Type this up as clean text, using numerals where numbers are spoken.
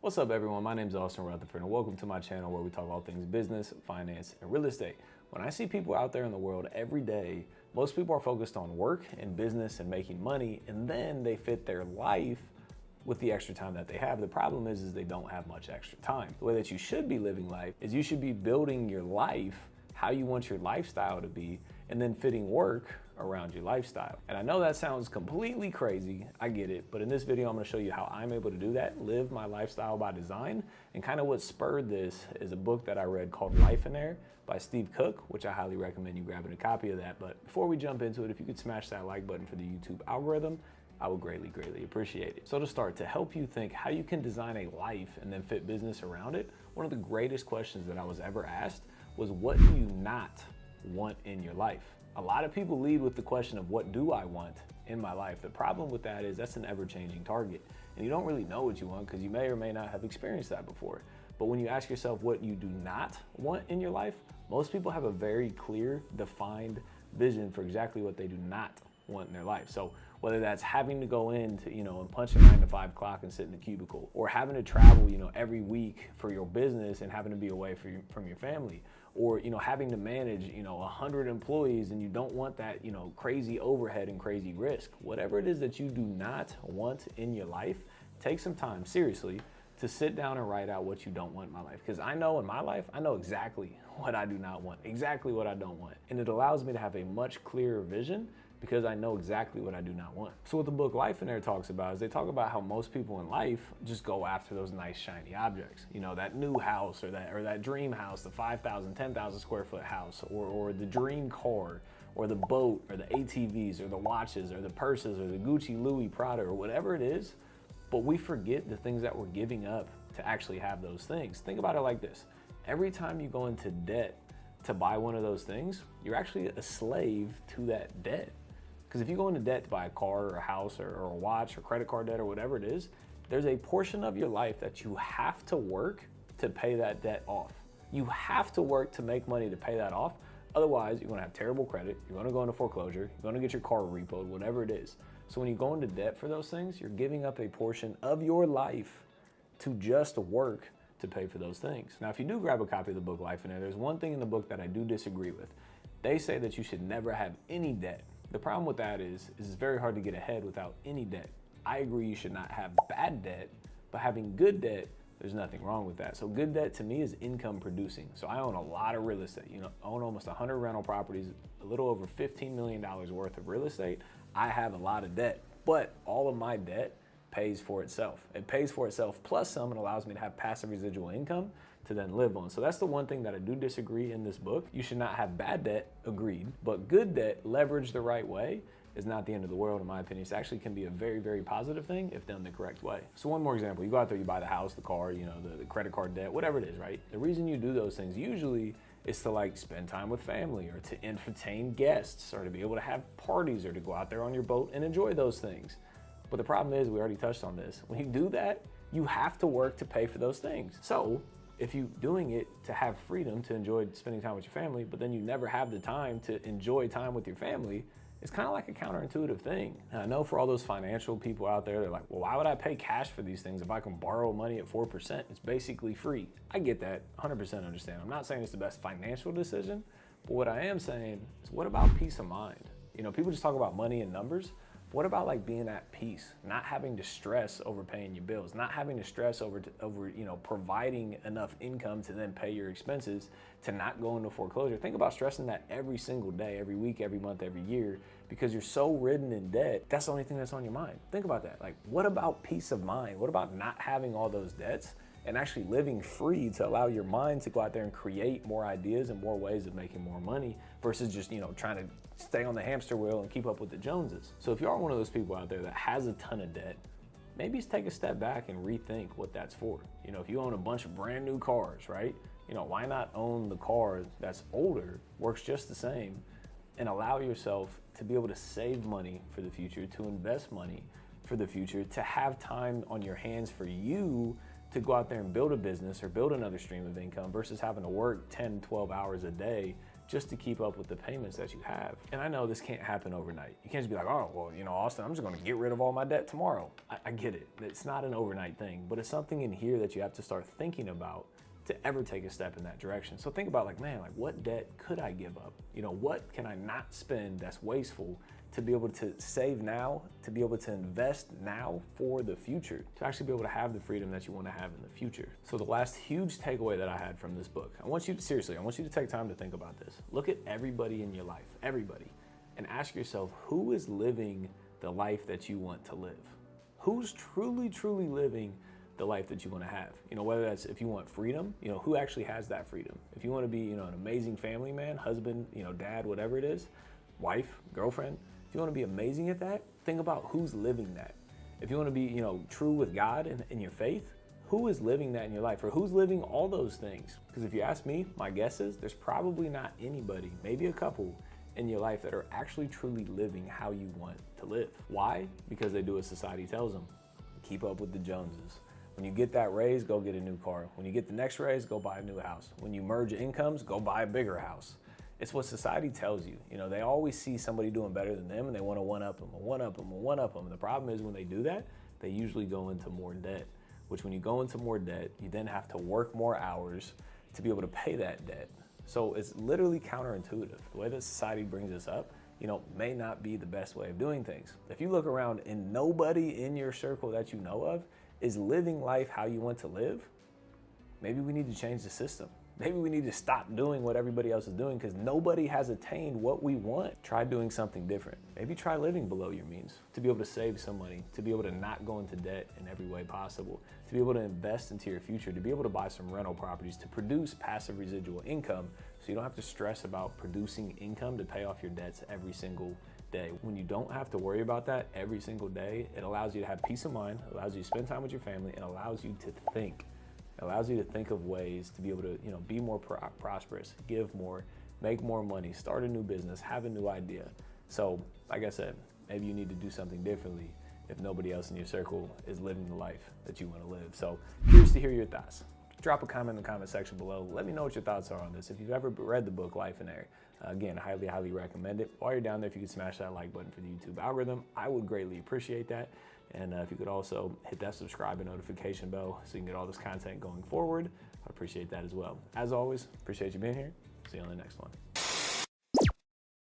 What's up, everyone? My name is Austin Rutherford, and welcome to my channel where we talk all things business, finance, and real estate. When I see people out there in the world every day, most people are focused on work and business and making money, and then they fit their life with the extra time that they have. The problem is they don't have much extra time. The way that you should be living life is you should be building your life how you want your lifestyle to be, and then fitting work around your lifestyle. And I know that sounds completely crazy, I get it, but in this video I'm gonna show you how I'm able to do that, live my lifestyle by design, and kind of what spurred this is a book that I read called Lifeonaire by Steve Cook, which I highly recommend you grabbing a copy of that. But before we jump into it, if you could smash that like button for the YouTube algorithm, I would greatly appreciate it. So to start, to help you think how you can design a life and then fit business around it, one of the greatest questions that I was ever asked was, what do you not want in your life? A lot of people lead with the question of, what do I want in my life? The problem with that is that's an ever-changing target, and you don't really know what you want because you may or may not have experienced that before. But when you ask yourself what you do not want in your life, most people have a very clear, defined vision for exactly what they do not want in their life. So whether that's having to go in to, and punch a 9 to 5 clock and sit in the cubicle, or having to travel, every week for your business and having to be away from your family, or, having to manage, 100 employees and you don't want that, crazy overhead and crazy risk. Whatever it is that you do not want in your life, take some time, seriously, to sit down and write out what you don't want in my life. Because I know in my life, I know exactly what I do not want, exactly what I don't want. And it allows me to have a much clearer vision because I know exactly what I do not want. So what the book Lifeonaire talks about is they talk about how most people in life just go after those nice shiny objects. That new house or that dream house, the 5,000, 10,000 square foot house, or the dream car, or the boat, or the ATVs, or the watches, or the purses, or the Gucci, Louis, Prada, or whatever it is. But we forget the things that we're giving up to actually have those things. Think about it like this. Every time you go into debt to buy one of those things, you're actually a slave to that debt. Because if you go into debt to buy a car or a house or a watch or credit card debt or whatever it is, there's a portion of your life that you have to work to pay that debt off. You have to work to make money to pay that off. Otherwise, you're gonna have terrible credit, you're gonna go into foreclosure, you're gonna get your car repoed, whatever it is. So when you go into debt for those things, you're giving up a portion of your life to just work to pay for those things. Now, if you do grab a copy of the book Lifeonaire, there's one thing in the book that I do disagree with. They say that you should never have any debt. The problem with that is it's very hard to get ahead without any debt. I agree you should not have bad debt, but having good debt, there's nothing wrong with that. So good debt to me is income producing. So I own a lot of real estate. I own almost 100 rental properties, a little over $15 million worth of real estate. I have a lot of debt, but all of my debt pays for itself. It pays for itself plus some. It allows me to have passive residual income to then live on. So that's the one thing that I do disagree in this book. You should not have bad debt, agreed, but good debt leveraged the right way is not the end of the world, in my opinion. It actually can be a very positive thing if done the correct way. So one more example, you go out there, you buy the house, the car, the credit card debt, whatever it is, right? The reason you do those things usually is to spend time with family, or to entertain guests, or to be able to have parties, or to go out there on your boat and enjoy those things. But the problem is, we already touched on this, when you do that, you have to work to pay for those things. So if you're doing it to have freedom to enjoy spending time with your family, but then you never have the time to enjoy time with your family, it's kind of like a counterintuitive thing. And I know for all those financial people out there, they're like, well, why would I pay cash for these things if I can borrow money at 4%? It's basically free. I get that, 100% understand. I'm not saying it's the best financial decision, but what I am saying is, what about peace of mind? People just talk about money and numbers. What about being at peace, not having to stress over paying your bills, not having to stress over providing enough income to then pay your expenses, to not go into foreclosure? Think about stressing that every single day, every week, every month, every year, because you're so ridden in debt. That's the only thing that's on your mind. Think about that. What about peace of mind? What about not having all those debts and actually living free to allow your mind to go out there and create more ideas and more ways of making more money versus just, trying to stay on the hamster wheel and keep up with the Joneses? So if you are one of those people out there that has a ton of debt, maybe take a step back and rethink what that's for. If you own a bunch of brand new cars, right? Why not own the car that's older, works just the same, and allow yourself to be able to save money for the future, to invest money for the future, to have time on your hands for you to go out there and build a business or build another stream of income versus having to work 10, 12 hours a day just to keep up with the payments that you have. And I know this can't happen overnight. You can't just be like, oh, well, you know, Austin, I'm just gonna get rid of all my debt tomorrow. I get it. It's not an overnight thing, but it's something in here that you have to start thinking about to ever take a step in that direction. So think about like, man, like what debt could I give up? You know, what can I not spend that's wasteful to be able to save now, to be able to invest now for the future, to actually be able to have the freedom that you want to have in the future. So the last huge takeaway that I had from this book, I want you to take time to think about this. Look at everybody in your life, everybody, and ask yourself, who is living the life that you want to live? Who's truly, truly living the life that you want to have? You know, whether that's if you want freedom, you know, who actually has that freedom? If you want to be, you know, an amazing family man, husband, you know, dad, whatever it is, wife, girlfriend, if you want to be amazing at that, think about who's living that. If you want to be, you know, true with God and in your faith, who is living that in your life, or who's living all those things? Because if you ask me, my guess is there's probably not anybody, maybe a couple in your life that are actually truly living how you want to live. Why? Because they do what society tells them. Keep up with the Joneses. When you get that raise, go get a new car. When you get the next raise, go buy a new house. When you merge incomes, go buy a bigger house. It's what society tells you. You know, they always see somebody doing better than them and they want to one-up them, and one-up them, and one-up them. And the problem is when they do that, they usually go into more debt, which when you go into more debt, you then have to work more hours to be able to pay that debt. So it's literally counterintuitive. The way that society brings us up, you know, may not be the best way of doing things. If you look around and nobody in your circle that you know of is living life how you want to live, maybe we need to change the system. Maybe we need to stop doing what everybody else is doing because nobody has attained what we want. Try doing something different. Maybe try living below your means to be able to save some money, to be able to not go into debt in every way possible, to be able to invest into your future, to be able to buy some rental properties, to produce passive residual income so you don't have to stress about producing income to pay off your debts every single day. When you don't have to worry about that every single day, it allows you to have peace of mind, allows you to spend time with your family, and allows you to think. It allows you to think of ways to be able to, you know, be more prosperous, give more, make more money, start a new business, have a new idea. So, like I said, maybe you need to do something differently if nobody else in your circle is living the life that you want to live. So, curious to hear your thoughts. Drop a comment in the comment section below. Let me know what your thoughts are on this. If you've ever read the book Lifeonaire, again, highly, highly recommend it. While you're down there, if you could smash that like button for the YouTube algorithm, I would greatly appreciate that. And if you could also hit that subscribe and notification bell so you can get all this content going forward, I'd appreciate that as well. As always, appreciate you being here. See you on the next one.